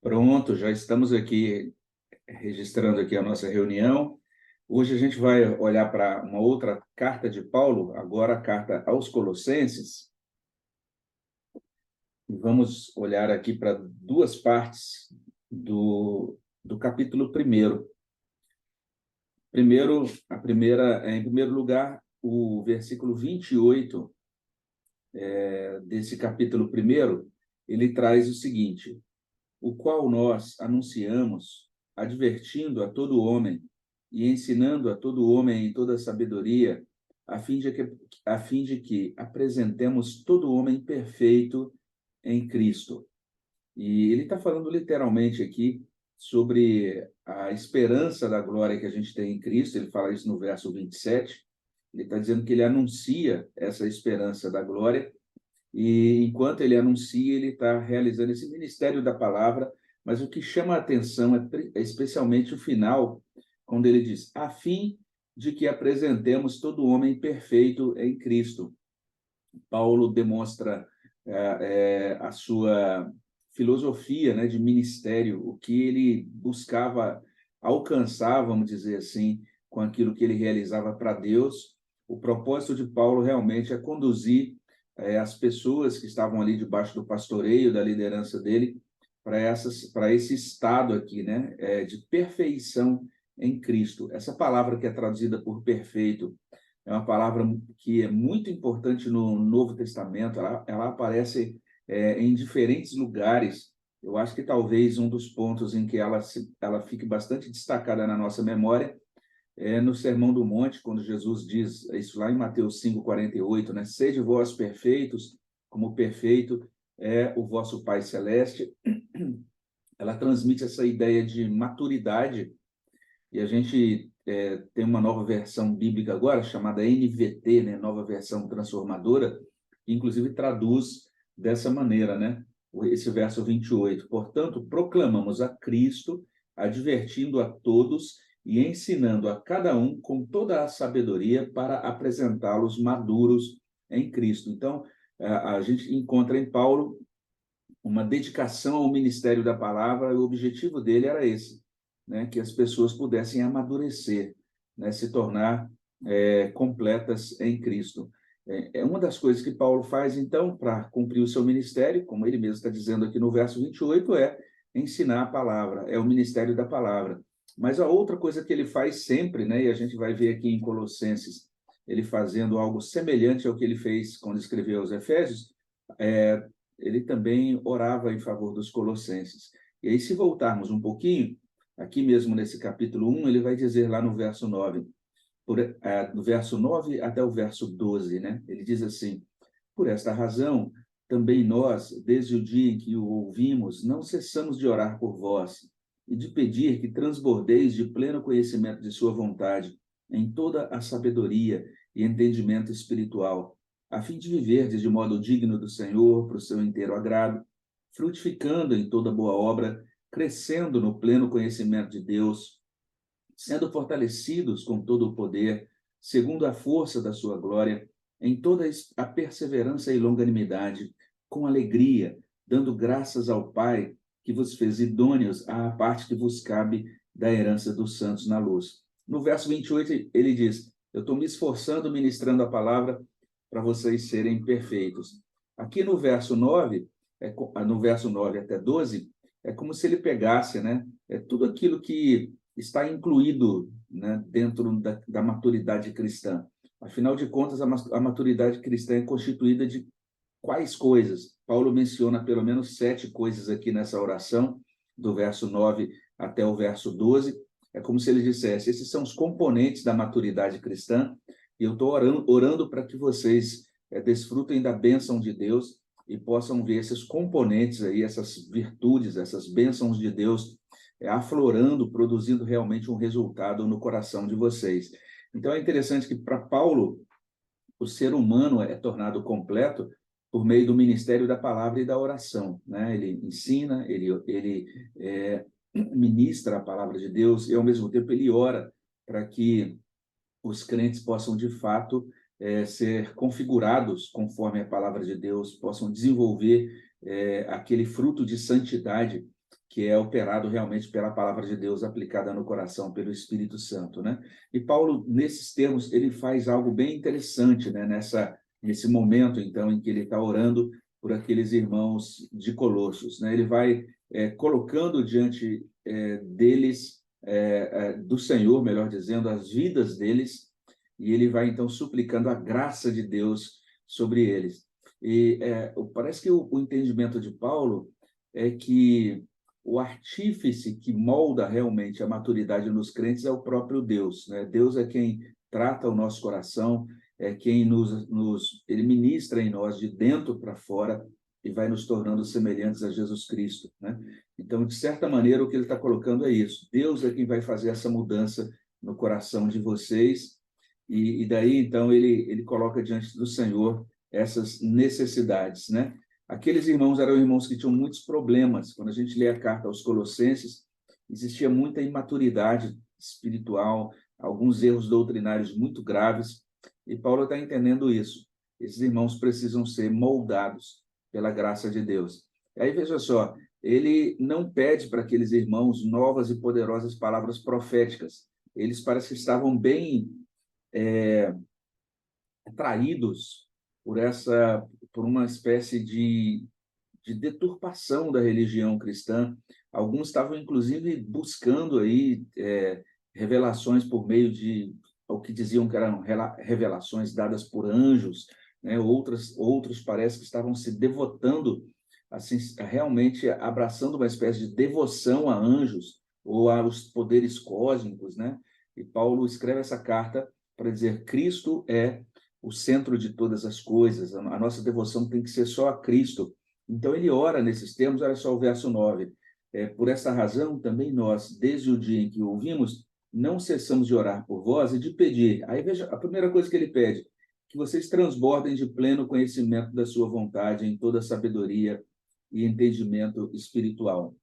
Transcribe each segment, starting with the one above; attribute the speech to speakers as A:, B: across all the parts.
A: Pronto, já estamos aqui registrando aqui a nossa reunião. Hoje a gente vai olhar para uma outra carta de Paulo, agora a carta aos Colossenses, e vamos olhar aqui para duas partes do capítulo primeiro. Em primeiro lugar, o versículo 28 desse capítulo primeiro, ele traz o seguinte: o qual nós anunciamos, advertindo a todo homem e ensinando a todo homem em toda sabedoria, a fim de que apresentemos todo homem perfeito em Cristo. E ele está falando literalmente aqui sobre a esperança da glória que a gente tem em Cristo. Ele fala isso no verso 27. Ele está dizendo que ele anuncia essa esperança da glória, e enquanto ele anuncia, ele está realizando esse ministério da palavra, mas o que chama a atenção é especialmente o final, quando ele diz: a fim de que apresentemos todo homem perfeito em Cristo. Paulo demonstra a sua filosofia, né, de ministério, o que ele buscava alcançar, vamos dizer assim, com aquilo que ele realizava para Deus. O propósito de Paulo realmente é conduzir as pessoas que estavam ali debaixo do pastoreio, da liderança dele, para esse estado aqui, né, de perfeição em Cristo. Essa palavra que é traduzida por perfeito é uma palavra que é muito importante no Novo Testamento. Ela aparece em diferentes lugares. Eu acho que talvez um dos pontos em que ela fique bastante destacada na nossa memória é no Sermão do Monte, quando Jesus diz isso lá em Mateus 5:48, né? Sede vós perfeitos, como perfeito é o vosso Pai Celeste. Ela transmite essa ideia de maturidade, e a gente tem uma nova versão bíblica agora, chamada NVT, né? Nova Versão Transformadora, que inclusive traduz dessa maneira, né? Esse verso 28. Portanto, proclamamos a Cristo, advertindo a todos e ensinando a cada um com toda a sabedoria para apresentá-los maduros em Cristo. Então, a gente encontra em Paulo uma dedicação ao ministério da palavra, e o objetivo dele era esse, né? Que as pessoas pudessem amadurecer, né? Se tornar completas em Cristo. É uma das coisas que Paulo faz, então, para cumprir o seu ministério, como ele mesmo está dizendo aqui no verso 28, é ensinar a palavra, é o ministério da palavra. Mas a outra coisa que ele faz sempre, né? E a gente vai ver aqui em Colossenses, ele fazendo algo semelhante ao que ele fez quando escreveu aos Efésios, é, ele também orava em favor dos colossenses. E aí, se voltarmos um pouquinho, aqui mesmo nesse capítulo 1, ele vai dizer lá no verso 9, do verso 9 até o verso 12, né? Ele diz assim: por esta razão, também nós, desde o dia em que o ouvimos, não cessamos de orar por vós e de pedir que transbordeis de pleno conhecimento de sua vontade, em toda a sabedoria e entendimento espiritual, a fim de viverdes de modo digno do Senhor, para o seu inteiro agrado, frutificando em toda boa obra, crescendo no pleno conhecimento de Deus, sendo fortalecidos com todo o poder, segundo a força da sua glória, em toda a perseverança e longanimidade, com alegria, dando graças ao Pai, que vos fez idôneos à parte que vos cabe da herança dos santos na luz. No verso 28, ele diz: eu estou me esforçando ministrando a palavra para vocês serem perfeitos. Aqui no verso 9, no verso 9 até 12, é como se ele pegasse, né, tudo aquilo que está incluído, né, dentro da maturidade cristã. Afinal de contas, a maturidade cristã é constituída de quais coisas? Paulo menciona pelo menos 7 coisas aqui nessa oração, do verso 9 até o verso 12. É como se ele dissesse: esses são os componentes da maturidade cristã, e eu estou orando para que vocês desfrutem da bênção de Deus e possam ver esses componentes aí, essas virtudes, essas bênçãos de Deus aflorando, produzindo realmente um resultado no coração de vocês. Então é interessante que para Paulo o ser humano é tornado completo por meio do ministério da palavra e da oração, né? Ele ensina, ele ministra a palavra de Deus e ao mesmo tempo ele ora para que os crentes possam de fato ser configurados conforme a palavra de Deus, possam desenvolver aquele fruto de santidade que é operado realmente pela palavra de Deus aplicada no coração pelo Espírito Santo, né? E Paulo, nesses termos, ele faz algo bem interessante, né? Nesse momento, então, em que ele está orando por aqueles irmãos de Colossos, né? Ele vai colocando diante deles, do Senhor, melhor dizendo, as vidas deles, e ele vai, então, suplicando a graça de Deus sobre eles. E parece que o entendimento de Paulo é que o artífice que molda realmente a maturidade nos crentes é o próprio Deus, né? Deus é quem trata o nosso coração, é quem ele ministra em nós de dentro para fora e vai nos tornando semelhantes a Jesus Cristo, né? Então, de certa maneira, o que ele está colocando é isso. Deus é quem vai fazer essa mudança no coração de vocês e daí, então, ele coloca diante do Senhor essas necessidades, né? Aqueles irmãos eram irmãos que tinham muitos problemas. Quando a gente lê a carta aos Colossenses, existia muita imaturidade espiritual, alguns erros doutrinários muito graves, e Paulo está entendendo isso. Esses irmãos precisam ser moldados pela graça de Deus. E aí, veja só, ele não pede para aqueles irmãos novas e poderosas palavras proféticas. Eles parece que estavam bem atraídos por uma espécie de deturpação da religião cristã. Alguns estavam, inclusive, buscando aí revelações por meio de o que diziam que eram revelações dadas por anjos, né? Outros parece que estavam se devotando, assim, realmente abraçando uma espécie de devoção a anjos ou aos poderes cósmicos, né? E Paulo escreve essa carta para dizer: Cristo é o centro de todas as coisas, a nossa devoção tem que ser só a Cristo. Então, ele ora nesses termos, olha só o verso 9. Por essa razão, também nós, desde o dia em que o ouvimos, não cessamos de orar por vós e de pedir. Aí veja, a primeira coisa que ele pede, que vocês transbordem de pleno conhecimento da sua vontade em toda sabedoria e entendimento espiritual.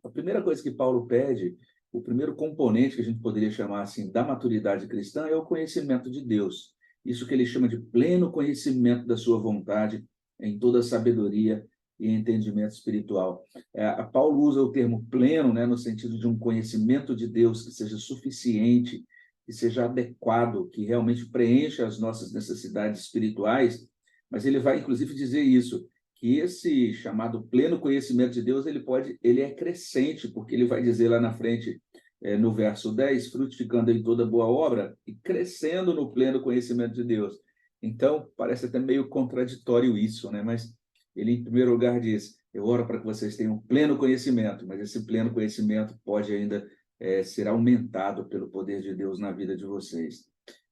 A: A primeira coisa que Paulo pede, o primeiro componente que a gente poderia chamar assim da maturidade cristã é o conhecimento de Deus. Isso que ele chama de pleno conhecimento da sua vontade em toda sabedoria e entendimento espiritual. Paulo usa o termo pleno, né, no sentido de um conhecimento de Deus que seja suficiente, que seja adequado, que realmente preencha as nossas necessidades espirituais, mas ele vai inclusive dizer isso, que esse chamado pleno conhecimento de Deus, ele é crescente, porque ele vai dizer lá na frente, no verso 10, frutificando em toda boa obra e crescendo no pleno conhecimento de Deus. Então, parece até meio contraditório isso, né? Mas ele, em primeiro lugar, diz: eu oro para que vocês tenham pleno conhecimento, mas esse pleno conhecimento pode ainda ser aumentado pelo poder de Deus na vida de vocês.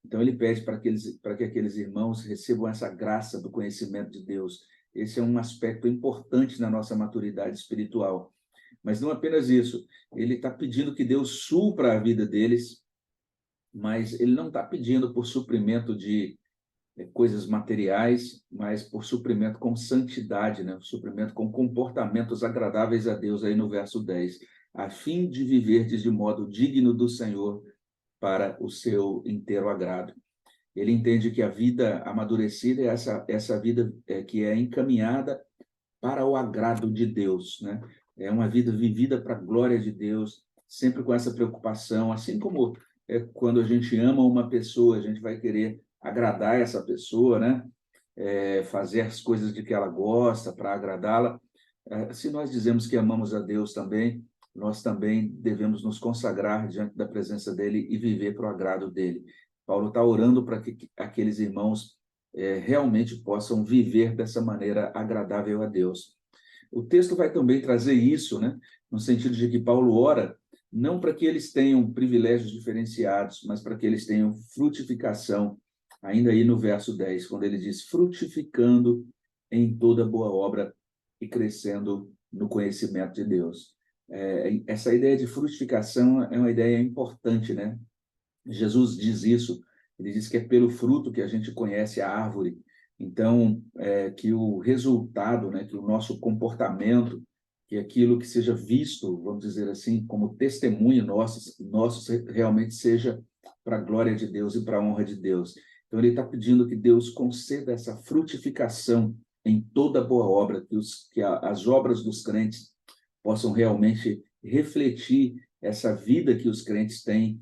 A: Então, ele pede para que aqueles irmãos recebam essa graça do conhecimento de Deus. Esse é um aspecto importante na nossa maturidade espiritual. Mas não apenas isso, ele está pedindo que Deus supra a vida deles, mas ele não está pedindo por suprimento de coisas materiais, mas por suprimento com santidade, né? Suprimento com comportamentos agradáveis a Deus, aí no verso 10, a fim de viverdes de modo digno do Senhor para o seu inteiro agrado. Ele entende que a vida amadurecida é essa vida que é encaminhada para o agrado de Deus, né? É uma vida vivida para a glória de Deus, sempre com essa preocupação, assim como quando a gente ama uma pessoa, a gente vai querer agradar essa pessoa, né? Fazer as coisas de que ela gosta para agradá-la. Se nós dizemos que amamos a Deus também, nós também devemos nos consagrar diante da presença dele e viver para o agrado dele. Paulo está orando para que aqueles irmãos realmente possam viver dessa maneira agradável a Deus. O texto vai também trazer isso, né? No sentido de que Paulo ora não para que eles tenham privilégios diferenciados, mas para que eles tenham frutificação, ainda aí no verso 10, quando ele diz: frutificando em toda boa obra e crescendo no conhecimento de Deus. Essa ideia de frutificação é uma ideia importante, né? Jesus diz isso, ele diz que é pelo fruto que a gente conhece a árvore. Então, que o resultado, né, que o nosso comportamento, que aquilo que seja visto, vamos dizer assim, como testemunho nosso realmente seja para a glória de Deus e para a honra de Deus. Então, ele está pedindo que Deus conceda essa frutificação em toda boa obra, que as obras dos crentes possam realmente refletir essa vida que os crentes têm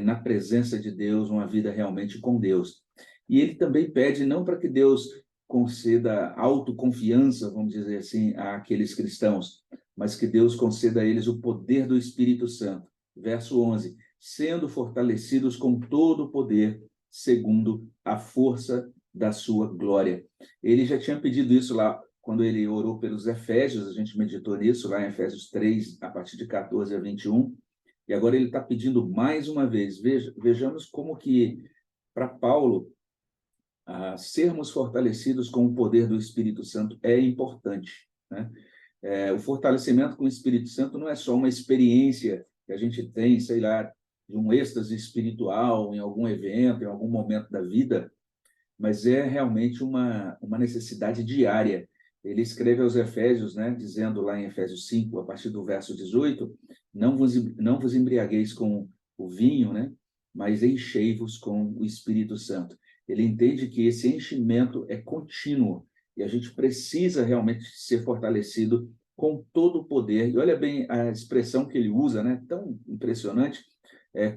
A: na presença de Deus, uma vida realmente com Deus. E ele também pede não para que Deus conceda autoconfiança, vamos dizer assim, àqueles cristãos, mas que Deus conceda a eles o poder do Espírito Santo. Verso 11, sendo fortalecidos com todo o poder, segundo a força da sua glória. Ele já tinha pedido isso lá quando ele orou pelos Efésios, a gente meditou nisso lá em Efésios 3, a partir de 14 a 21, e agora ele está pedindo mais uma vez. Vejamos como que, para Paulo, sermos fortalecidos com o poder do Espírito Santo é importante, né? O fortalecimento com o Espírito Santo não é só uma experiência que a gente tem, sei lá, de um êxtase espiritual em algum evento, em algum momento da vida, mas é realmente uma necessidade diária. Ele escreve aos Efésios, né, dizendo lá em Efésios 5, a partir do verso 18, não vos embriagueis com o vinho, né, mas enchei-vos com o Espírito Santo. Ele entende que esse enchimento é contínuo e a gente precisa realmente ser fortalecido com todo o poder. E olha bem a expressão que ele usa, né, tão impressionante,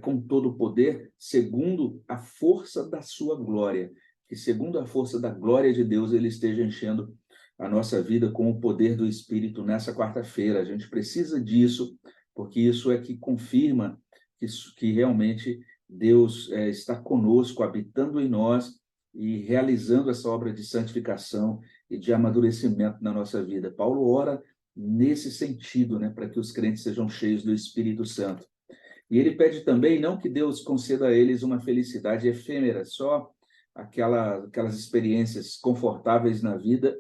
A: com todo o poder, segundo a força da sua glória. Que segundo a força da glória de Deus, ele esteja enchendo a nossa vida com o poder do Espírito nessa quarta-feira. A gente precisa disso, porque isso é que confirma que realmente Deus está conosco, habitando em nós e realizando essa obra de santificação e de amadurecimento na nossa vida. Paulo ora nesse sentido, né, para que os crentes sejam cheios do Espírito Santo. E ele pede também não que Deus conceda a eles uma felicidade efêmera, só aquelas experiências confortáveis na vida,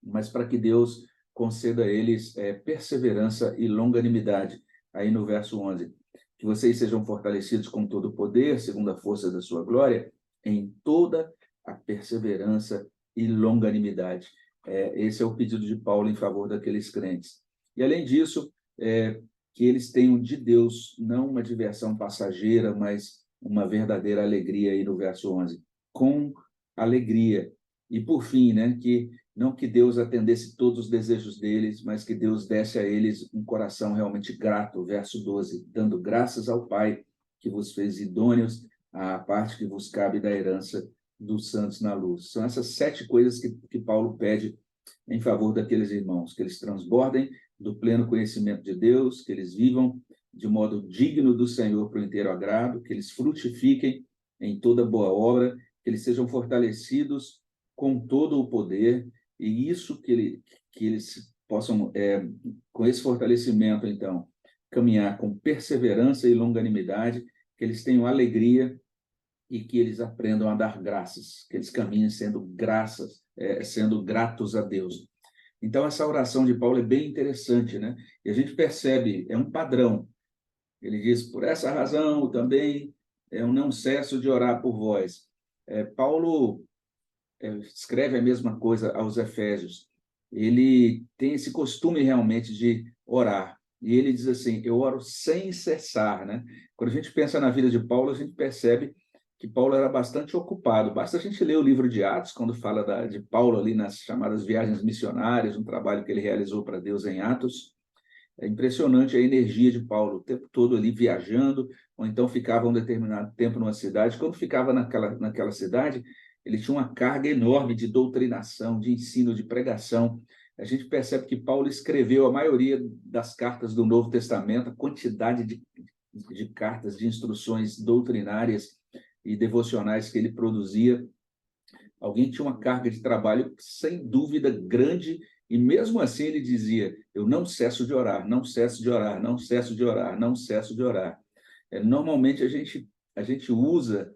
A: mas para que Deus conceda a eles perseverança e longanimidade. Aí no verso 11, que vocês sejam fortalecidos com todo o poder, segundo a força da sua glória, em toda a perseverança e longanimidade. Esse é o pedido de Paulo em favor daqueles crentes. E além disso, que eles tenham de Deus não uma diversão passageira, mas uma verdadeira alegria, aí no verso 11, com alegria. E por fim, né, que não que Deus atendesse todos os desejos deles, mas que Deus desse a eles um coração realmente grato, verso 12, dando graças ao Pai que vos fez idôneos à parte que vos cabe da herança dos santos na luz. São essas 7 coisas que Paulo pede em favor daqueles irmãos, que eles transbordem do pleno conhecimento de Deus, que eles vivam de modo digno do Senhor para o inteiro agrado, que eles frutifiquem em toda boa obra, que eles sejam fortalecidos com todo o poder, e isso que eles possam, com esse fortalecimento, então, caminhar com perseverança e longanimidade, que eles tenham alegria e que eles aprendam a dar graças, que eles caminhem sendo gratos a Deus. Então, essa oração de Paulo é bem interessante, né? E a gente percebe, é um padrão. Ele diz, por essa razão também eu não cesso de orar por vós. Paulo escreve a mesma coisa aos Efésios. Ele tem esse costume realmente de orar. E ele diz assim, eu oro sem cessar, né? Quando a gente pensa na vida de Paulo, a gente percebe que Paulo era bastante ocupado. Basta a gente ler o livro de Atos, quando fala de Paulo ali nas chamadas viagens missionárias, um trabalho que ele realizou para Deus em Atos. É impressionante a energia de Paulo, o tempo todo ali viajando, ou então ficava um determinado tempo numa cidade. Quando ficava naquela cidade, ele tinha uma carga enorme de doutrinação, de ensino, de pregação. A gente percebe que Paulo escreveu a maioria das cartas do Novo Testamento, a quantidade de cartas, de instruções doutrinárias e devocionais que ele produzia. Alguém tinha uma carga de trabalho, sem dúvida, grande, e mesmo assim ele dizia, eu não cesso de orar, não cesso de orar, não cesso de orar, não cesso de orar. Normalmente a gente usa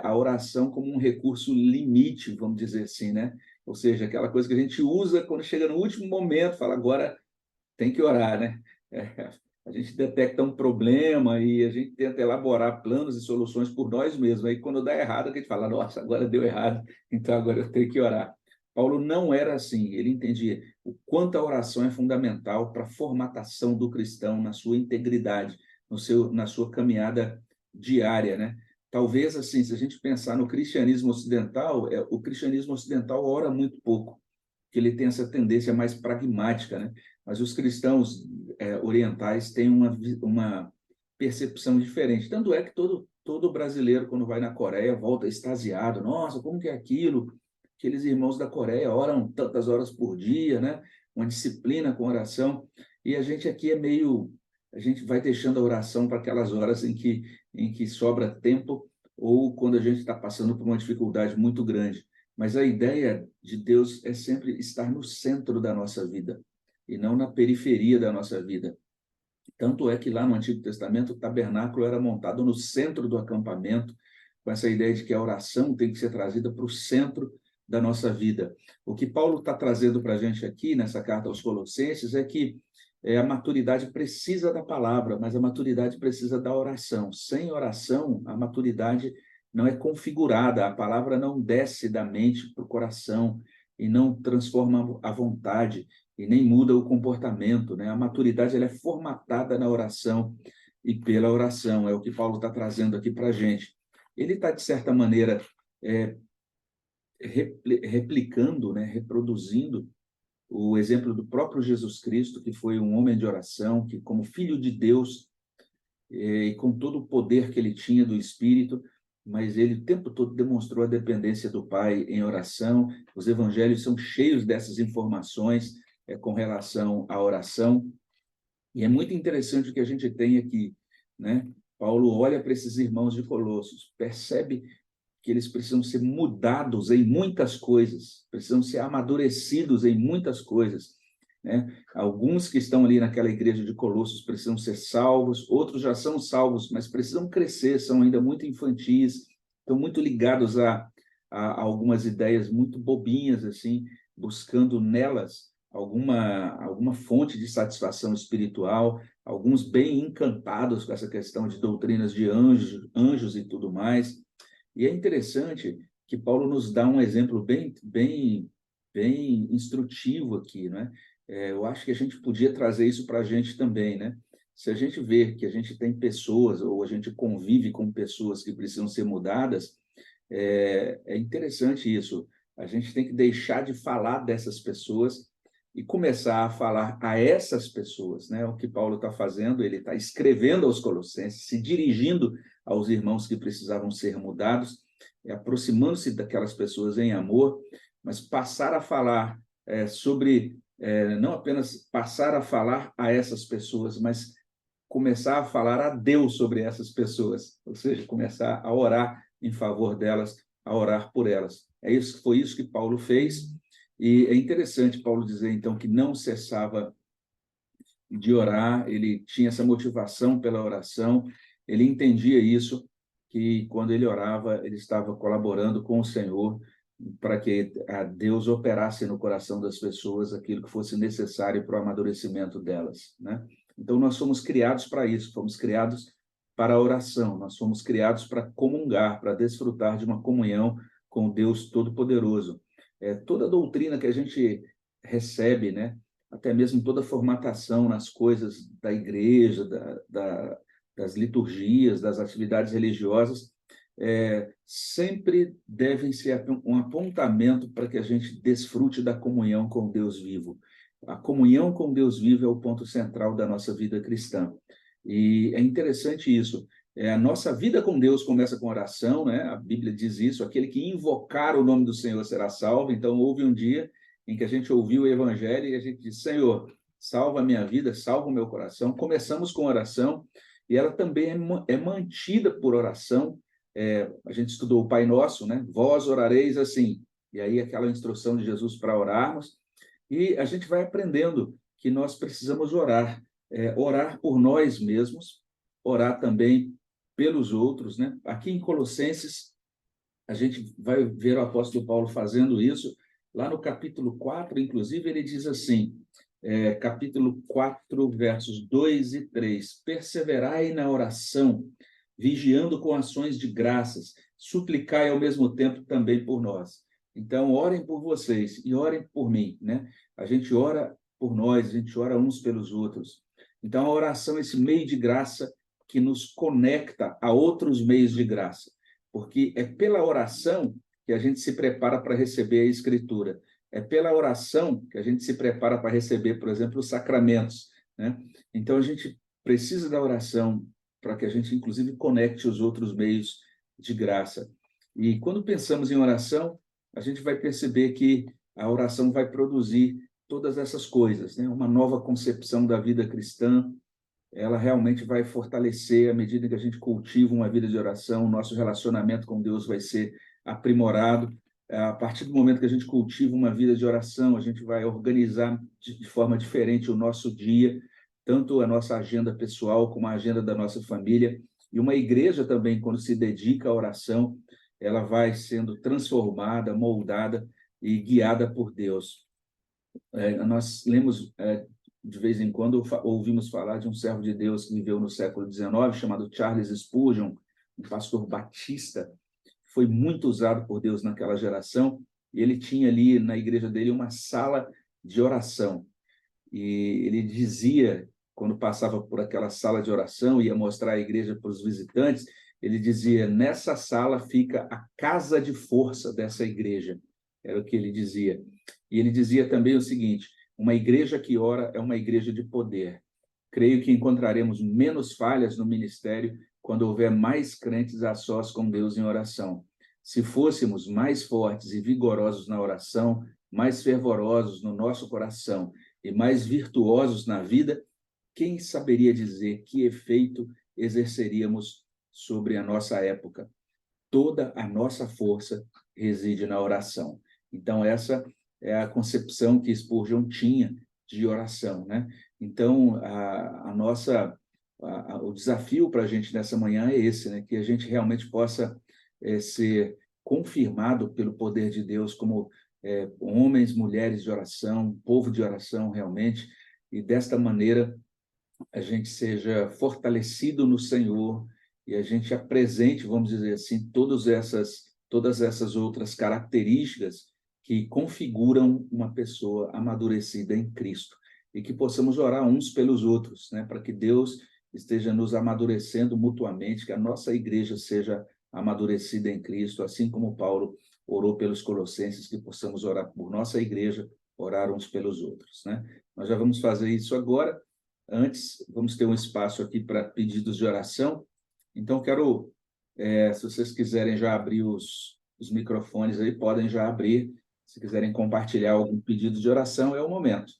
A: a oração como um recurso limite, vamos dizer assim, né? Ou seja, aquela coisa que a gente usa quando chega no último momento, fala, agora tem que orar, né? A gente detecta um problema e a gente tenta elaborar planos e soluções por nós mesmos. Aí, quando dá errado, a gente fala, nossa, agora deu errado, então agora eu tenho que orar. Paulo não era assim, ele entendia o quanto a oração é fundamental para a formatação do cristão na sua integridade, na sua caminhada diária, né? Talvez, assim, se a gente pensar no cristianismo ocidental, o cristianismo ocidental ora muito pouco, que ele tem essa tendência mais pragmática, né? mas os cristãos orientais têm uma percepção diferente. Tanto é que todo brasileiro, quando vai na Coreia, volta extasiado. Nossa, como que é aquilo? Aqueles irmãos da Coreia oram tantas horas por dia, né? Uma disciplina com oração. E a gente aqui a gente vai deixando a oração para aquelas horas em que sobra tempo ou quando a gente está passando por uma dificuldade muito grande. Mas a ideia de Deus é sempre estar no centro da nossa vida e não na periferia da nossa vida. Tanto é que lá no Antigo Testamento o tabernáculo era montado no centro do acampamento, com essa ideia de que a oração tem que ser trazida para o centro da nossa vida. O que Paulo está trazendo para a gente aqui nessa carta aos Colossenses é que a maturidade precisa da palavra, mas a maturidade precisa da oração. Sem oração, a maturidade não é configurada, a palavra não desce da mente para o coração e não transforma a vontade e nem muda o comportamento, né? A maturidade ela é formatada na oração e pela oração, é o que Paulo está trazendo aqui para a gente. Ele está, de certa maneira, replicando, né? Reproduzindo o exemplo do próprio Jesus Cristo, que foi um homem de oração, que como filho de Deus, e com todo o poder que ele tinha do Espírito, mas ele o tempo todo demonstrou a dependência do Pai em oração. Os evangelhos são cheios dessas informações com relação à oração, e é muito interessante o que a gente tem aqui, né? Paulo olha para esses irmãos de Colossos, percebe que eles precisam ser mudados em muitas coisas, precisam ser amadurecidos em muitas coisas, né? Alguns que estão ali naquela igreja de Colossos precisam ser salvos, outros já são salvos, mas precisam crescer, são ainda muito infantis, estão muito ligados a algumas ideias muito bobinhas, assim, buscando nelas alguma fonte de satisfação espiritual, alguns bem encantados com essa questão de doutrinas de anjos e tudo mais. E é interessante que Paulo nos dá um exemplo bem instrutivo aqui, né? Eu acho que a gente podia trazer isso para a gente também, né? Se a gente vê que a gente tem pessoas, ou a gente convive com pessoas que precisam ser mudadas, é interessante isso. A gente tem que deixar de falar dessas pessoas e começar a falar a essas pessoas, né? O que Paulo está fazendo, ele está escrevendo aos Colossenses, se dirigindo aos irmãos que precisavam ser mudados, aproximando-se daquelas pessoas em amor, mas passar a falar não apenas passar a falar a essas pessoas, mas começar a falar a Deus sobre essas pessoas, ou seja, começar a orar em favor delas, a orar por elas. Foi isso que Paulo fez, e é interessante Paulo dizer, então, que não cessava de orar, ele tinha essa motivação pela oração, ele entendia isso, que quando ele orava, ele estava colaborando com o Senhor para que a Deus operasse no coração das pessoas aquilo que fosse necessário para o amadurecimento delas, né? Então, nós fomos criados para isso, fomos criados para a oração, nós fomos criados para comungar, para desfrutar de uma comunhão com Deus Todo-Poderoso. Toda a doutrina que a gente recebe, né? Até mesmo toda a formatação nas coisas da igreja, das liturgias, das atividades religiosas, sempre devem ser um apontamento para que a gente desfrute da comunhão com Deus vivo. A comunhão com Deus vivo é o ponto central da nossa vida cristã. E é interessante isso. A nossa vida com Deus começa com oração, né? A Bíblia diz isso, aquele que invocar o nome do Senhor será salvo. Então, houve um dia em que a gente ouviu o Evangelho e a gente disse, Senhor, salva a minha vida, salva o meu coração. Começamos com oração e ela também é mantida por oração. A gente estudou o Pai Nosso, né? Vós orareis assim. E aí aquela instrução de Jesus para orarmos. E a gente vai aprendendo que nós precisamos orar. Orar por nós mesmos, orar também pelos outros, né? Aqui em Colossenses, a gente vai ver o apóstolo Paulo fazendo isso. Lá no capítulo 4, inclusive, ele diz assim, capítulo 4, versos 2 e 3, perseverai na oração, vigiando com ações de graças, suplicai ao mesmo tempo também por nós. Então, orem por vocês e orem por mim, né? A gente ora por nós, a gente ora uns pelos outros. Então, a oração é esse meio de graça que nos conecta a outros meios de graça, porque é pela oração que a gente se prepara para receber a Escritura. é pela oração que a gente se prepara para receber, por exemplo, os sacramentos, né? Então, a gente precisa da oração para que a gente, inclusive, conecte os outros meios de graça. E quando pensamos em oração, a gente vai perceber que a oração vai produzir todas essas coisas, né? Uma nova concepção da vida cristã, ela realmente vai fortalecer à medida que a gente cultiva uma vida de oração, o nosso relacionamento com Deus vai ser aprimorado. A partir do momento que a gente cultiva uma vida de oração, a gente vai organizar de forma diferente o nosso dia, tanto a nossa agenda pessoal como a agenda da nossa família. E uma igreja também, quando se dedica à oração, ela vai sendo transformada, moldada e guiada por Deus. Nós lemos, de vez em quando, ouvimos falar de um servo de Deus que viveu no século XIX, chamado Charles Spurgeon, um pastor batista, que foi muito usado por Deus naquela geração, e ele tinha ali na igreja dele uma sala de oração. E ele dizia, quando passava por aquela sala de oração, ia mostrar a igreja para os visitantes, ele dizia: nessa sala fica a casa de força dessa igreja. Era o que ele dizia. E ele dizia também o seguinte: uma igreja que ora é uma igreja de poder. Creio que encontraremos menos falhas no ministério quando houver mais crentes a sós com Deus em oração. Se fôssemos mais fortes e vigorosos na oração, mais fervorosos no nosso coração e mais virtuosos na vida, quem saberia dizer que efeito exerceríamos sobre a nossa época? Toda a nossa força reside na oração. Então, essa é a concepção que Spurgeon tinha de oração, né? Então, o desafio para a gente nessa manhã é esse, né? Que a gente realmente possa ser confirmado pelo poder de Deus como homens, mulheres de oração, povo de oração realmente, e desta maneira a gente seja fortalecido no Senhor e a gente apresente, vamos dizer assim, todas essas outras características que configuram uma pessoa amadurecida em Cristo, e que possamos orar uns pelos outros, né, para que Deus esteja nos amadurecendo mutuamente, que a nossa igreja seja amadurecida em Cristo, assim como Paulo orou pelos colossenses, que possamos orar por nossa igreja, orar uns pelos outros, né? Nós já vamos fazer isso agora. Antes, vamos ter um espaço aqui para pedidos de oração. Então, se vocês quiserem já abrir os microfones aí, podem já abrir. Se quiserem compartilhar algum pedido de oração, é o momento.